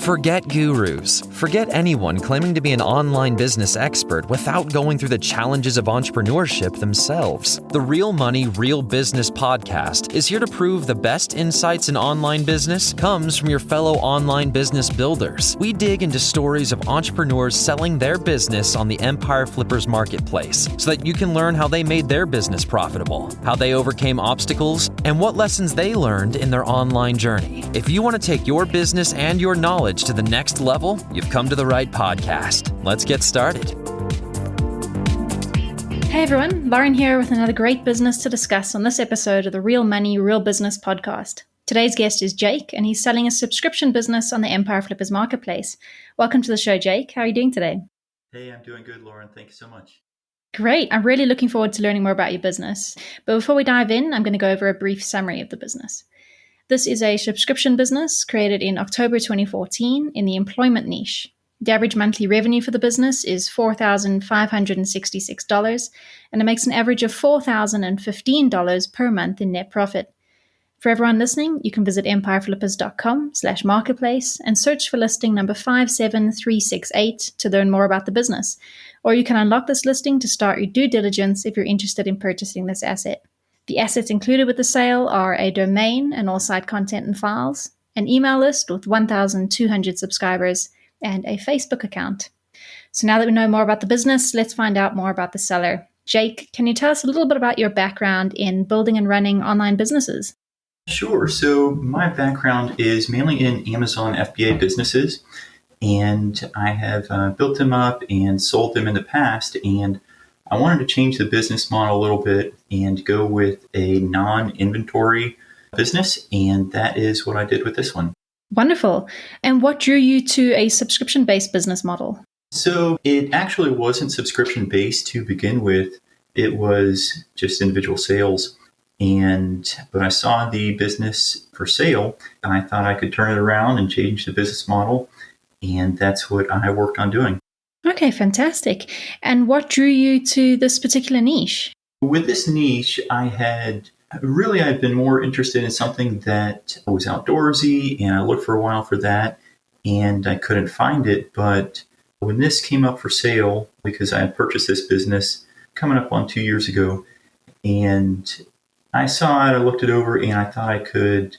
Forget gurus. Forget anyone claiming to be an online business expert without going through the challenges of entrepreneurship themselves. The Real Money, Real Business podcast is here to prove the best insights in online business comes from your fellow online business builders. We dig into stories of entrepreneurs selling their business on the Empire Flippers marketplace so that you can learn how they made their business profitable, how they overcame obstacles, and what lessons they learned in their online journey. If you want to take your business and your knowledge to the next level, you've come to the right podcast. Let's get started. Hey everyone, Lauren here with another great business to discuss on this episode of the Real Money, Real Business podcast. Today's guest is Jake, and he's selling a subscription business on the Empire Flippers marketplace. Welcome to the show, Jake. How are you doing today? Hey, I'm doing good, Lauren. Thank you so much. Great. I'm really looking forward to learning more about your business. But before we dive in, I'm going to go over a brief summary of the business. This is a subscription business created in October 2014 in the employment niche. The average monthly revenue for the business is $4,566, and it makes an average of $4,015 per month in net profit. For everyone listening, you can visit empireflippers.com/marketplace and search for listing number 57368 to learn more about the business. Or you can unlock this listing to start your due diligence if you're interested in purchasing this asset. The assets included with the sale are a domain and all site content and files, an email list with 1,200 subscribers, and a Facebook account. So now that we know more about the business, let's find out more about the seller. Jake, can you tell us a little bit about your background in building and running online businesses? Sure. So my background is mainly in Amazon FBA businesses, and I have built them up and sold them in the past, and I wanted to change the business model a little bit and go with a non-inventory business, and that is what I did with this one. Wonderful. And what drew you to a subscription-based business model? So it actually wasn't subscription-based to begin with. It was just individual sales. And when I saw the business for sale, I thought I could turn it around and change the business model, and that's what I worked on doing. Okay, fantastic. And what drew you to this particular niche? With this niche, I had been more interested in something that was outdoorsy, and I looked for a while for that, and I couldn't find it. But when this came up for sale, because I had purchased this business coming up on 2 years ago, and I saw it, I looked it over, and I thought I could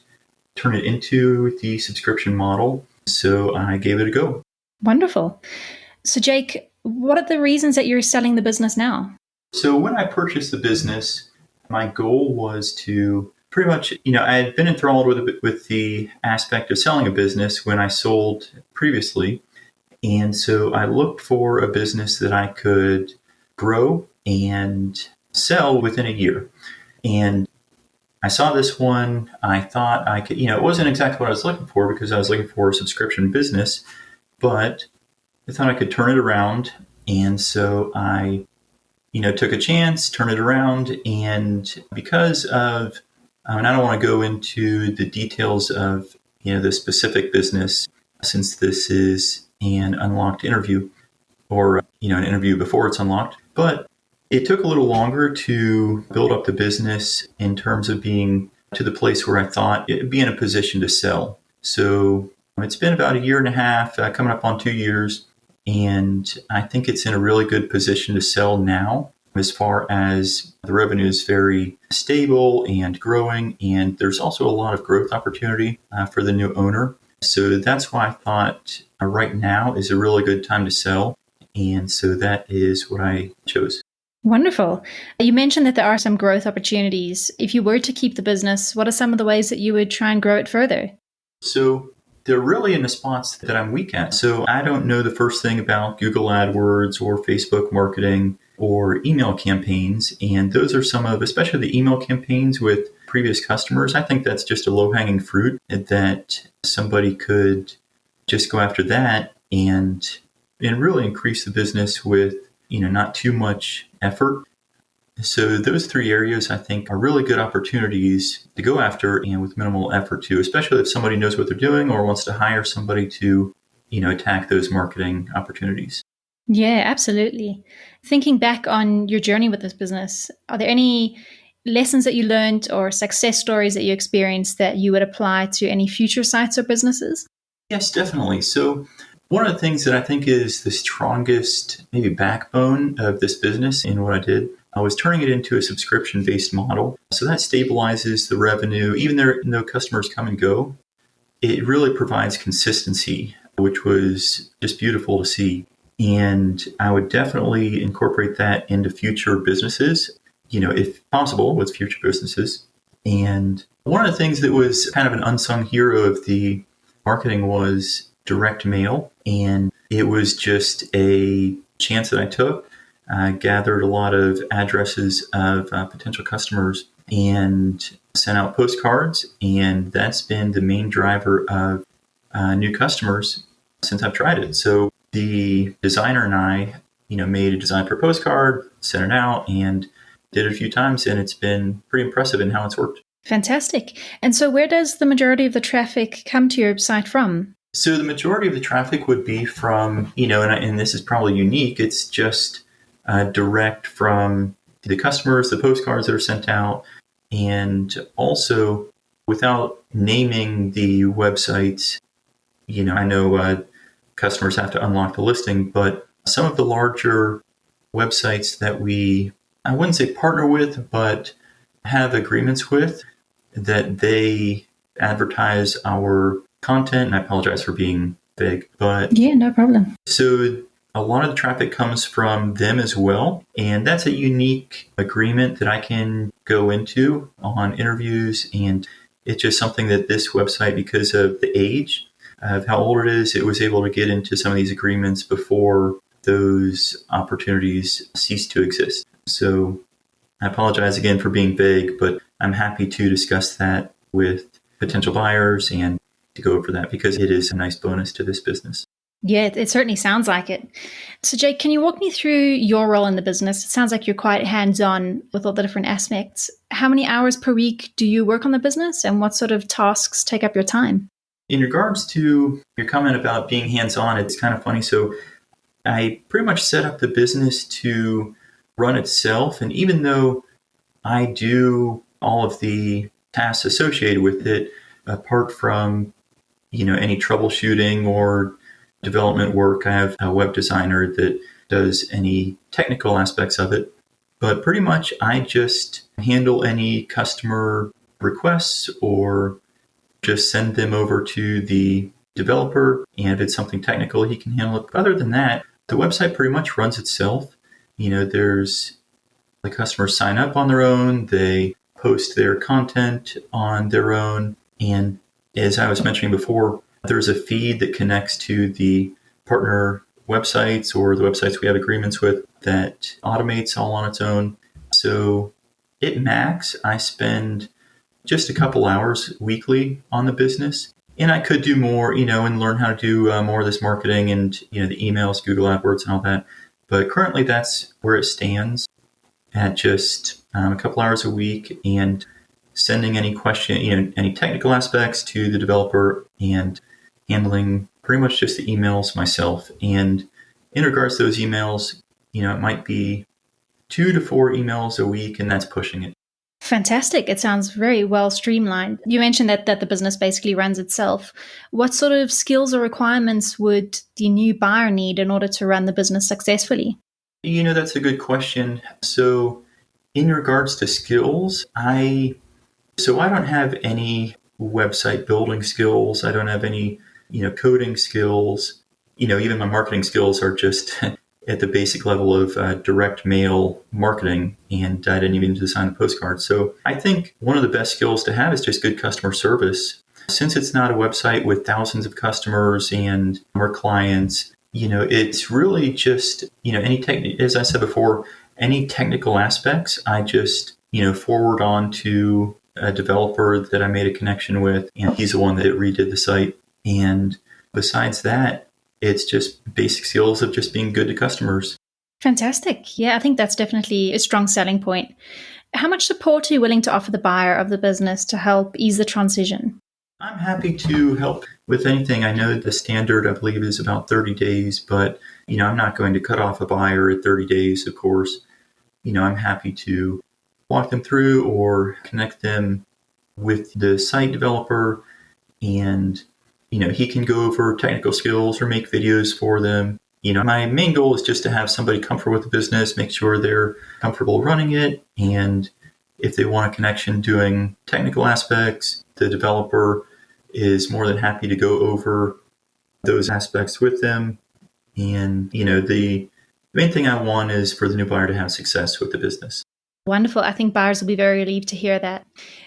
turn it into the subscription model. So I gave it a go. Wonderful. So Jake, what are the reasons that you're selling the business now? So when I purchased the business, my goal was to pretty much, I had been enthralled with the aspect of selling a business when I sold previously. And so I looked for a business that I could grow and sell within a year. And I saw this one. I thought I could, it wasn't exactly what I was looking for because I was looking for a subscription business, but I thought I could turn it around. And so I, took a chance, turn it around. And because of, and I don't want to go into the details of, the specific business, since this is an unlocked interview or, an interview before it's unlocked, but it took a little longer to build up the business in terms of being to the place where I thought it'd be in a position to sell. So it's been about a year and a half, coming up on 2 years. And I think it's in a really good position to sell now as far as the revenue is very stable and growing. And there's also a lot of growth opportunity for the new owner. So that's why I thought right now is a really good time to sell. And so that is what I chose. Wonderful. You mentioned that there are some growth opportunities. If you were to keep the business, what are some of the ways that you would try and grow it further? So they're really in the spots that I'm weak at. So I don't know the first thing about Google AdWords or Facebook marketing or email campaigns. And those are some of, especially the email campaigns with previous customers. I think that's just a low-hanging fruit that somebody could just go after that and really increase the business with, not too much effort. So those three areas I think are really good opportunities to go after and with minimal effort too, especially if somebody knows what they're doing or wants to hire somebody to, attack those marketing opportunities. Yeah, absolutely. Thinking back on your journey with this business, are there any lessons that you learned or success stories that you experienced that you would apply to any future sites or businesses? Yes, definitely. So one of the things that I think is the strongest maybe backbone of this business in what I did, I was turning it into a subscription-based model. So that stabilizes the revenue, even though customers come and go. It really provides consistency, which was just beautiful to see. And I would definitely incorporate that into future businesses, if possible, with future businesses. And one of the things that was kind of an unsung hero of the marketing was direct mail. And it was just a chance that I took. I gathered a lot of addresses of potential customers and sent out postcards. And that's been the main driver of new customers since I've tried it. So the designer and I, made a design for a postcard, sent it out, and did it a few times. And it's been pretty impressive in how it's worked. Fantastic. And so where does the majority of the traffic come to your site from? So the majority of the traffic would be from, and this is probably unique, it's just direct from the customers, the postcards that are sent out, and also without naming the websites. I know customers have to unlock the listing, but some of the larger websites that I wouldn't say partner with, but have agreements with, that they advertise our content. And I apologize for being vague, but Yeah, no problem. so a lot of the traffic comes from them as well. And that's a unique agreement that I can go into on interviews. And it's just something that this website, because of the age of how old it is, it was able to get into some of these agreements before those opportunities cease to exist. So I apologize again for being vague, but I'm happy to discuss that with potential buyers and to go over that because it is a nice bonus to this business. Yeah, it certainly sounds like it. So Jake, can you walk me through your role in the business? It sounds like you're quite hands-on with all the different aspects. How many hours per week do you work on the business and what sort of tasks take up your time? In regards to your comment about being hands-on, it's kind of funny. So I pretty much set up the business to run itself. And even though I do all of the tasks associated with it, apart from, any troubleshooting or development work, I have a web designer that does any technical aspects of it. But pretty much I just handle any customer requests or just send them over to the developer. And if it's something technical, he can handle it. But other than that, the website pretty much runs itself. There's the customers sign up on their own. They post their content on their own. And as I was mentioning before, there's a feed that connects to the partner websites or the websites we have agreements with that automates all on its own. So at max, I spend just a couple hours weekly on the business. And I could do more, and learn how to do more of this marketing and, the emails, Google AdWords and all that. But currently that's where it stands at just a couple hours a week and sending any question, any technical aspects to the developer and handling pretty much just the emails myself. And in regards to those emails, it might be 2 to 4 emails a week, and that's pushing it. Fantastic. It sounds very well streamlined. You mentioned that the business basically runs itself. What sort of skills or requirements would the new buyer need in order to run the business successfully? That's a good question. So in regards to skills, I don't have any website building skills. I don't have any, coding skills. Even my marketing skills are just at the basic level of direct mail marketing, and I didn't even design the postcard. So I think one of the best skills to have is just good customer service. Since it's not a website with thousands of customers and more clients, it's really just, as I said before, any technical aspects, I just, forward on to a developer that I made a connection with, and he's the one that redid the site. And besides that, it's just basic skills of just being good to customers. Fantastic. Yeah, I think that's definitely a strong selling point. How much support are you willing to offer the buyer of the business to help ease the transition? I'm happy to help with anything. I know the standard, I believe, is about 30 days, but, I'm not going to cut off a buyer at 30 days, of course. I'm happy to walk them through or connect them with the site developer and he can go over technical skills or make videos for them. My main goal is just to have somebody comfortable with the business, make sure they're comfortable running it. And if they want a connection doing technical aspects, the developer is more than happy to go over those aspects with them. And, the main thing I want is for the new buyer to have success with the business. Wonderful. I think buyers will be very relieved to hear that.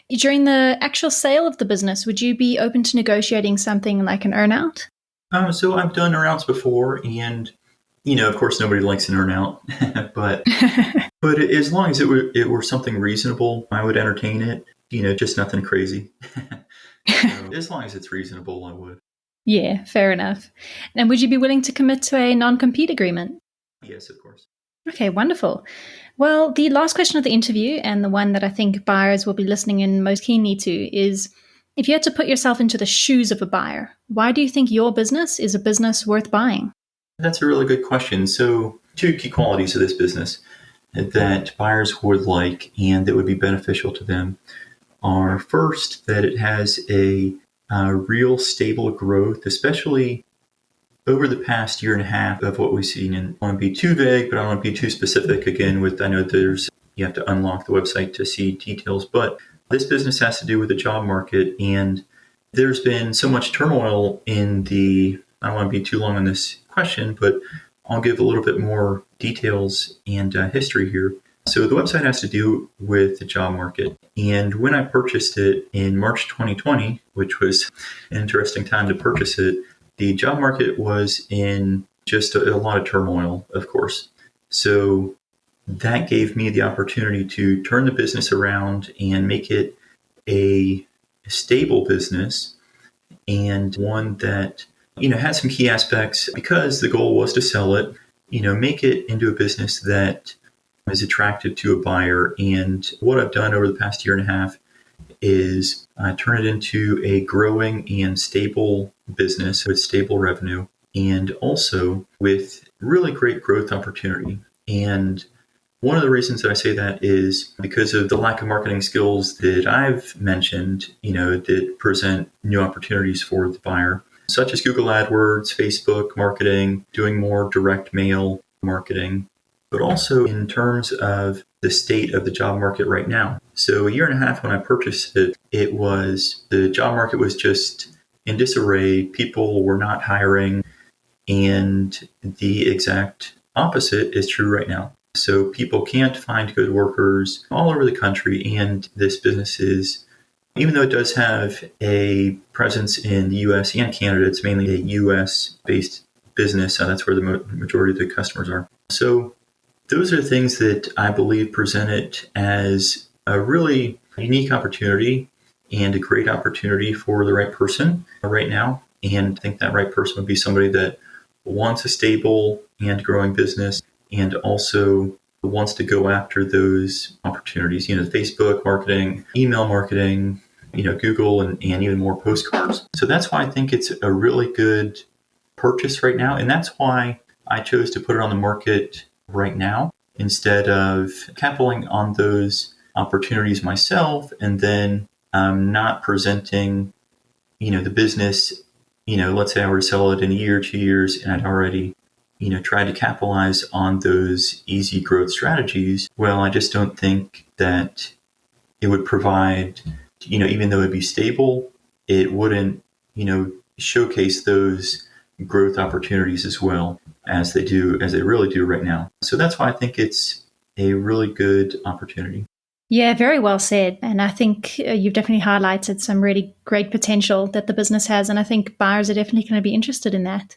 During the actual sale of the business, would you be open to negotiating something like an earnout? So I've done earnouts before, and of course, nobody likes an earnout, but as long as it were something reasonable, I would entertain it. Just nothing crazy. So as long as it's reasonable, I would. Yeah, fair enough. And would you be willing to commit to a non-compete agreement? Yes, of course. Okay, wonderful. Well, the last question of the interview, and the one that I think buyers will be listening in most keenly to, is if you had to put yourself into the shoes of a buyer, why do you think your business is a business worth buying? That's a really good question. So, two key qualities of this business that buyers would like and that would be beneficial to them are, first, that it has a real stable growth, especially over the past year and a half of what we've seen. And I don't want to be too vague, but I don't want to be too specific. Again, I know you have to unlock the website to see details, but this business has to do with the job market. And there's been so much turmoil I don't want to be too long on this question, but I'll give a little bit more details and history here. So the website has to do with the job market. And when I purchased it in March 2020, which was an interesting time to purchase it, the job market was in just a lot of turmoil, of course. So that gave me the opportunity to turn the business around and make it a stable business, and one that had some key aspects, because the goal was to sell it, make it into a business that is attractive to a buyer. And what I've done over the past year and a half is turn it into a growing and stable business with stable revenue, and also with really great growth opportunity. And one of the reasons that I say that is because of the lack of marketing skills that I've mentioned, that present new opportunities for the buyer, such as Google AdWords, Facebook marketing, doing more direct mail marketing, but also in terms of the state of the job market right now. So a year and a half when I purchased it, the job market was just in disarray. People were not hiring, and the exact opposite is true right now. So people can't find good workers all over the country, and this business is, even though it does have a presence in the US and Canada, it's mainly a US-based business. So that's where the majority of the customers are. So those are things that I believe present it as a really unique opportunity and a great opportunity for the right person right now. And I think that right person would be somebody that wants a stable and growing business, and also wants to go after those opportunities, Facebook marketing, email marketing, Google, and even more postcards. So that's why I think it's a really good purchase right now. And that's why I chose to put it on the market right now instead of capitalizing on those opportunities myself and then not presenting, the business, let's say I were to sell it in a year, 2 years, and I'd already, tried to capitalize on those easy growth strategies. Well, I just don't think that it would provide, even though it'd be stable, it wouldn't, showcase those growth opportunities as well as they really do right now. So that's why I think it's a really good opportunity. Yeah, very well said. And I think you've definitely highlighted some really great potential that the business has. And I think buyers are definitely going to be interested in that.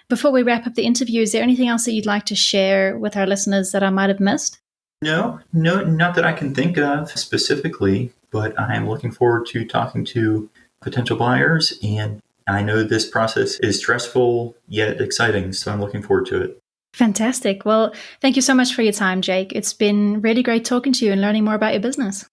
Before we wrap up the interview, is there anything else that you'd like to share with our listeners that I might have missed? No, not that I can think of specifically, but I am looking forward to talking to potential buyers. And I know this process is stressful yet exciting, so I'm looking forward to it. Fantastic. Well, thank you so much for your time, Jake. It's been really great talking to you and learning more about your business.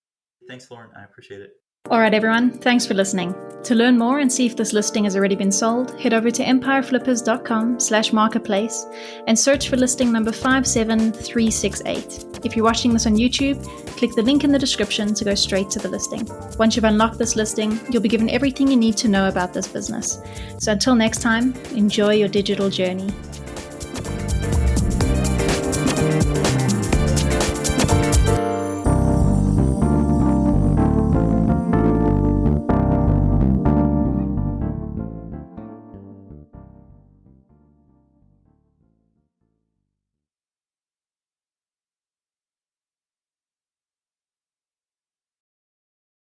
Thanks, Lauren. I appreciate it. All right, everyone. Thanks for listening. To learn more and see if this listing has already been sold, head over to empireflippers.com/marketplace and search for listing number 57368. If you're watching this on YouTube, click the link in the description to go straight to the listing. Once you've unlocked this listing, you'll be given everything you need to know about this business. So until next time, enjoy your digital journey.